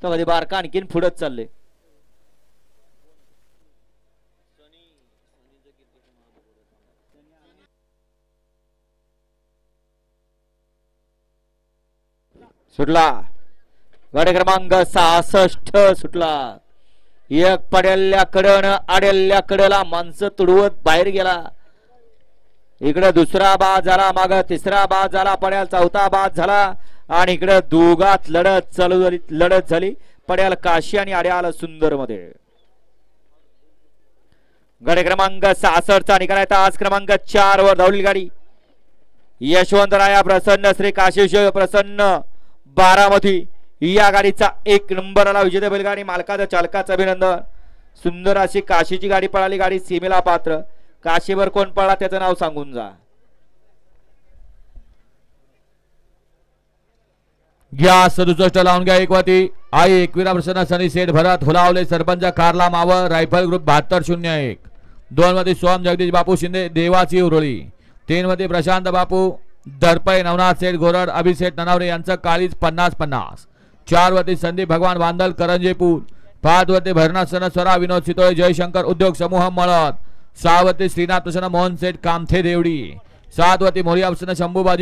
तो कधी बारका आणखीन पुढेच चालले. सुटला गाडी क्रमांक 66 सुटला. एक पडेल्या कडन आडेल्या कडेला माणसं तुडवत बाहेर गेला. इकडे दुसरा बाद झाला, माग तिसरा बाद झाला, पड्याल चौथा बाद झाला आणि इकडे दोघात लढत झाली पड्याल काशी आणि आड्याल सुंदर मध्ये. गाडी क्रमांक 66 चा निकाल आहे. तास क्रमांक 4 वर धावली गाडी यशवंतराया प्रसन्न श्री काशीशिव प्रसन्न बारामती या गाडीचा 1 नंबरला विजेते बैलगाडी मालकाचं चालकाचं अभिनंदन. सुंदर अशी काशीची गाडी पळाली. गाडी सीमेला पात्र. काशीवर कोण पळला त्याचं नाव सांगून जा. घ्या 67 लावून घ्या. एकवती आई एकविरा प्रसन्न सनी सेठ भरत हुलावले सरपंच कारला मावळ रायफल ग्रुप 7201. 2 मध्ये सोहम जगदीश बापू शिंदे देवाची उरळी. 3 मध्ये प्रशांत बापू दरपै नवनाथ सेठ गोरड अभिषेक ननावरे यांचं काळीज 50-50. 4 वरती संदीप भगवान बांदल करंजेपूर. 5 वरती भरनाथ सनस्वरा विनोद सितोळे जयशंकर उद्योग समूह मळत. 6 वरती श्रीनाथ प्रसन्न मोहन सेठ कामथे देवडी. 7 वरती मोरिया प्रसन्न शंभूबाजी